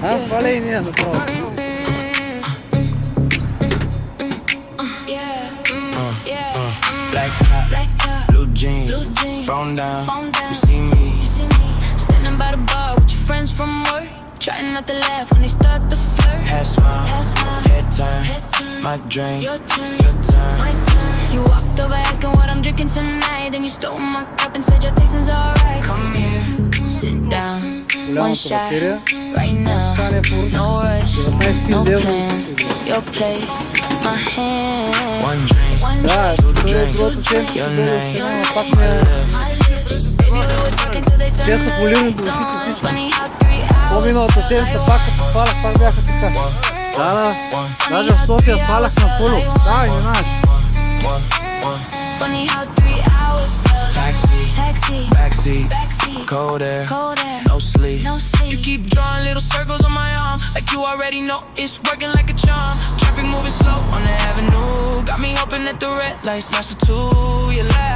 Falei mesmo, pronto. Black top, blue jeans, phone down, you see me standing by the bar with your friends from work, trying not to laugh when they start to flirt. Head smile, head turn, my drink, Your turn, your turn. my turn. You walked over asking what I'm drinking tonight, then you stole my cup and said your tasting's alright. Come here, sit down, one shot, right now. No rush, no plans, your place, my hand. One drink, Да, two той drinks, другото седмица your ще бъде name, снимана пак my на... lips. Те са полирани до ушите всички. По-миналата седмица пак като свалях, пак бяха така. Да, даже в София свалях на полу. Да, не знаеш. Funny how 3 hours taxi, Backseat, backseat, cold air, cold air, no sleep. no sleep. You keep drawing little circles on my arm, like you already know it's working like a charm. Traffic moving slow on the avenue, got me hoping that the red lights last for two. You laugh.